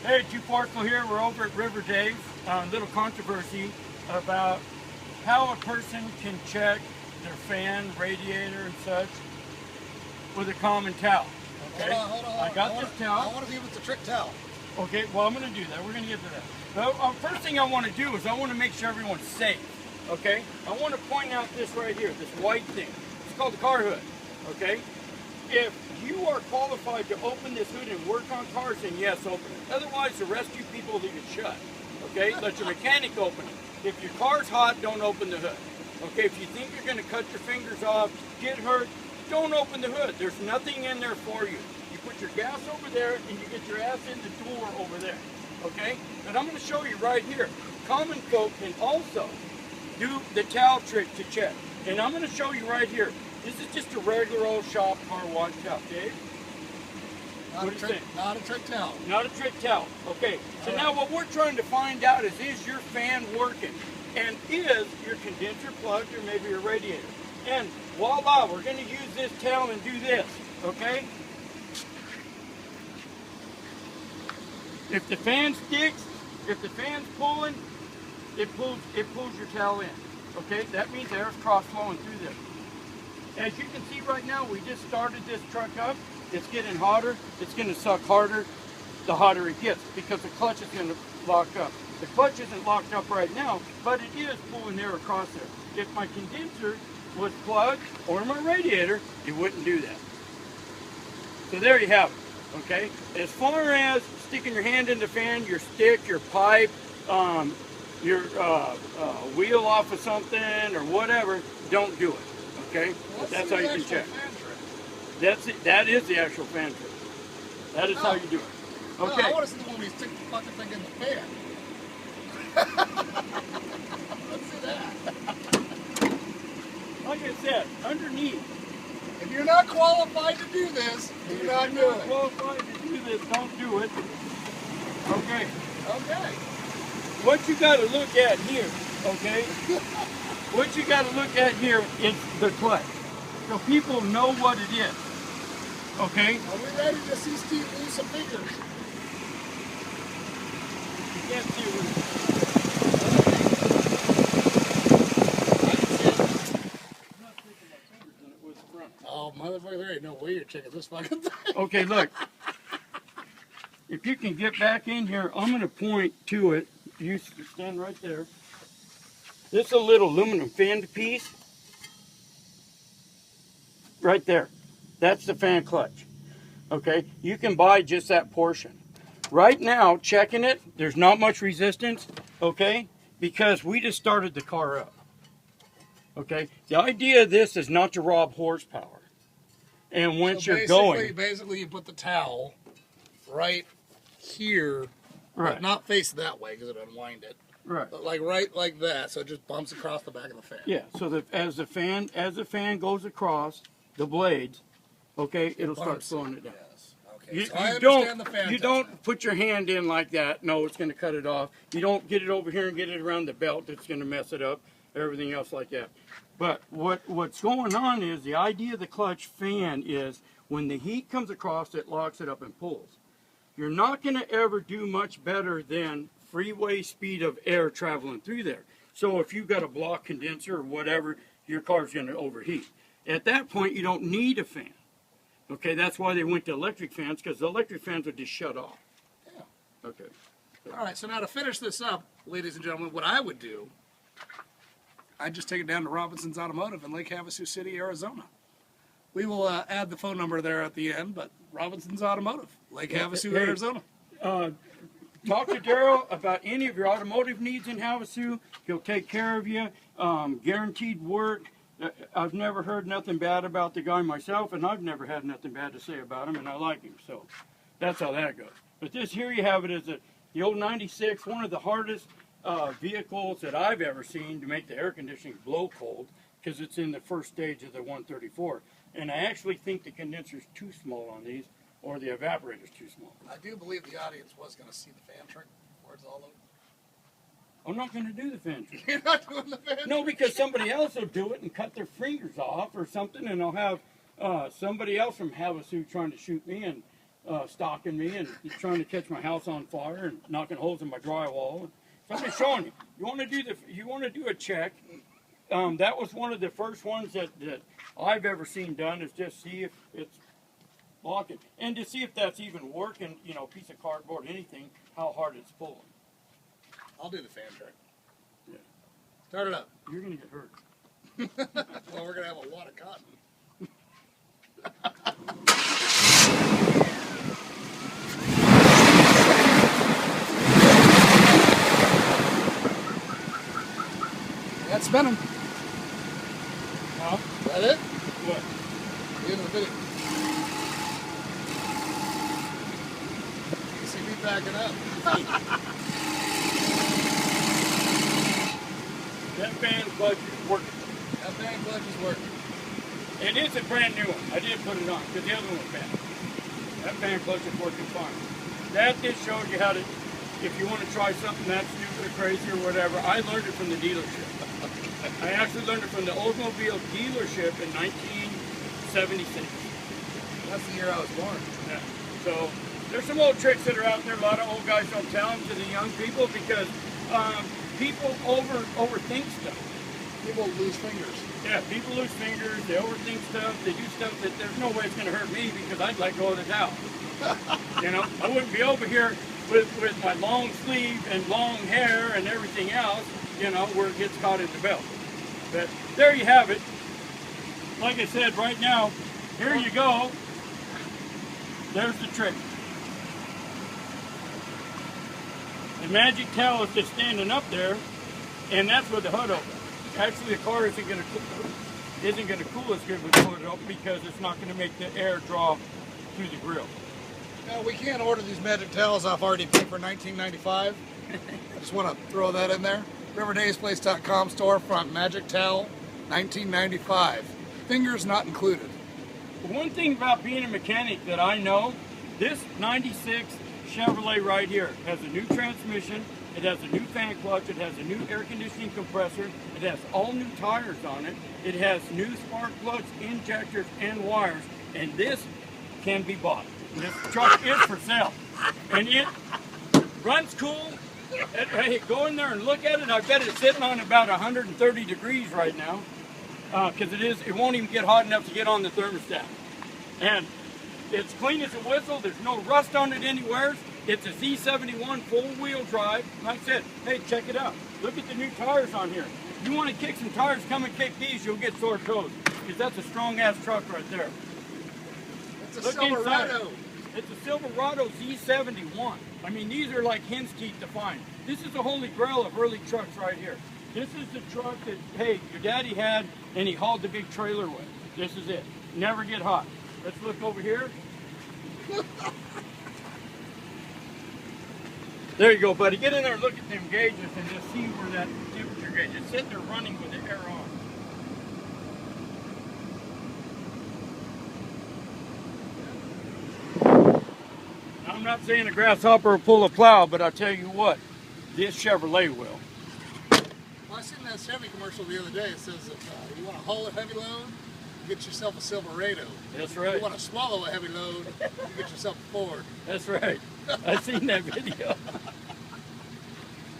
Hey, Two Parkle here. We're over at River Dave's. Little controversy about how a person can check their fan, radiator, and such with a common towel. Okay? Hold on. I got this towel. I want to see if it's a trick towel. Okay, well, I'm going to do that. We're going to get to that. But first thing I want to do is I want to make sure everyone's safe. Okay? I want to point out this right here, this white thing. It's called the car hood. Okay? If you are qualified to open this hood and work on cars, then yes, open it. Otherwise, the rescue people leave it shut. Okay? Let your mechanic open it. If your car's hot, don't open the hood. Okay? If you think you're going to cut your fingers off, get hurt, don't open the hood. There's nothing in there for you. You put your gas over there and you get your ass in the door over there. Okay? But I'm going to show you right here. Common folk can also do the towel trick to check. And I'm going to show you right here. This is just a regular old shop car wash towel, Dave. Not a trick towel. Not a trick towel. Okay, so now what we're trying to find out is your fan working? And is your condenser plugged or maybe your radiator? And voila, we're going to use this towel and do this, okay? If the fan sticks, if the fan's pulling, it pulls your towel in, okay? That means air's cross flowing through this. As you can see right now, we just started this truck up. It's getting hotter. It's going to suck harder the hotter it gets because the clutch is going to lock up. The clutch isn't locked up right now, but it is pulling air across there. If my condenser was plugged or my radiator, it wouldn't do that. So there you have it, okay? As far as sticking your hand in the fan, your stick, your pipe, your wheel off of something or whatever, don't do it. Okay, well, that's how you can check. That's it. That is the actual fan trick. That is how you do it. Okay. No, I want to see the one where you stick the fucking thing in the fan. Let's see that. Like I said, underneath. If you're not qualified to do this, If you're not you're doing not it. qualified to do this, don't do it. Okay. Okay. What you got to look at here, okay? What you got to look at here is the clutch. So people know what it is. Okay? Are we ready to see Steve lose some fingers? You can't see what Oh, motherfucker, there ain't no way you're checking this fucking thing. Okay, look. If you can get back in here, I'm going to point to it. You stand right there. This is a little aluminum fan piece. Right there. That's the fan clutch. Okay? You can buy just that portion. Right now, checking it, there's not much resistance. Okay? Because we just started the car up. Okay? The idea of this is not to rob horsepower. And once you're going... Basically, you put the towel right here, Right. but not face that way because it'll unwind it. Right. But like right like that, so it just bumps across the back of the fan. Yeah, so that as the fan goes across the blades, okay, it'll start slowing it down. Yes. Okay. So I understand the fan. You don't put your hand in like that. No, it's going to cut it off. You don't get it over here and get it around the belt. It's going to mess it up. Everything else like that. But what's going on is the idea of the clutch fan is when the heat comes across, it locks it up and pulls. You're not going to ever do much better than freeway speed of air traveling through there. So if you've got a block condenser or whatever, your car's going to overheat. At that point, you don't need a fan. Okay, that's why they went to electric fans, because the electric fans would just shut off. Yeah. Okay. All right, so now to finish this up, ladies and gentlemen, what I would do, I'd just take it down to Robinson's Automotive in Lake Havasu City, Arizona. We will add the phone number there at the end, but Robinson's Automotive, Lake Havasu, Hey, Arizona. Talk to Daryl about any of your automotive needs in Havasu. He'll take care of you. Guaranteed work. I've never heard nothing bad about the guy myself, and I've never had nothing bad to say about him, and I like him. So that's how that goes. But this here you have it is the old 96, one of the hardest vehicles that I've ever seen to make the air conditioning blow cold, because it's in the first stage of the 134. And I actually think the condenser's too small on these, or the evaporator's too small. I do believe the audience was going to see the fan trick before it's all over. I'm not going to do the fan trick. You're not doing the fan No, because somebody else will do it and cut their fingers off or something, and I'll have somebody else from Havasu trying to shoot me, and stalking me and he's trying to catch my house on fire and knocking holes in my drywall. So I'm just showing you. You want to do a check. That was one of the first ones that I've ever seen done, is just see if it's locking and to see if that's even working. You know, piece of cardboard, anything, how hard it's pulling. I'll do the fan check. Yeah. Start it up. You're gonna get hurt. Well, we're gonna have a lot of cotton. That's spinning. Huh? Is that it? What? The end of the video. You see me backing up. That fan clutch is working. That fan clutch is working. And it's a brand new one. I didn't put it on because the other one was bad. That fan clutch is working fine. That just shows you how to, if you want to try something that's stupid or crazy or whatever, I learned it from the dealership. I actually learned it from the Oldsmobile dealership in 1976. That's the year I was born. Yeah. So there's some old tricks that are out there. A lot of old guys don't tell them to the young people because people overthink stuff. People lose fingers. Yeah, people lose fingers, they overthink stuff, they do stuff that there's no way it's going to hurt me because I'd let go of the towel. You know, I wouldn't be over here with my long sleeve and long hair and everything else, you know, where it gets caught in the belt. But there you have it. Like I said, right now, here you go. There's the trick. The magic towel is just standing up there, and that's with the hood open. Actually, the car isn't going to cool as good with the hood open because it's not going to make the air draw through the grill. Now, we can't order these magic towels off RDP for $19.95. I just want to throw that in there. RiverDaysPlace.com storefront magic towel, $19.95. Fingers not included. The one thing about being a mechanic that I know, this 96 Chevrolet right here has a new transmission. It has a new fan clutch, it has a new air conditioning compressor, it has all new tires on it, it has new spark plugs, injectors, and wires, and this can be bought. This truck is for sale, and it runs cool. Hey, go in there and look at it. I bet it's sitting on about 130 degrees right now, because it won't even get hot enough to get on the thermostat. And it's clean as a whistle, there's no rust on it anywhere. It's a Z71 four-wheel drive. Like I said, hey, check it out. Look at the new tires on here. If you want to kick some tires, come and kick these, you'll get sore toes. Because that's a strong-ass truck right there. It's a Look Silverado. inside. It's a Silverado Z71. I mean, these are like hen's teeth to find. This is the holy grail of early trucks right here. This is the truck that, hey, your daddy had and he hauled the big trailer with. This is it. Never get hot. Let's look over here. There you go, buddy. Get in there and look at them gauges and just see where that temperature gauge is. Sitting there running with the air on. Now, I'm not saying a grasshopper will pull a plow, but I'll tell you what, this Chevrolet will. Well, I seen that Chevy commercial the other day. It says if you want to haul a heavy load, get yourself a Silverado. That's If right. you want to swallow a heavy load, you get yourself a Ford. That's right. I've seen that video.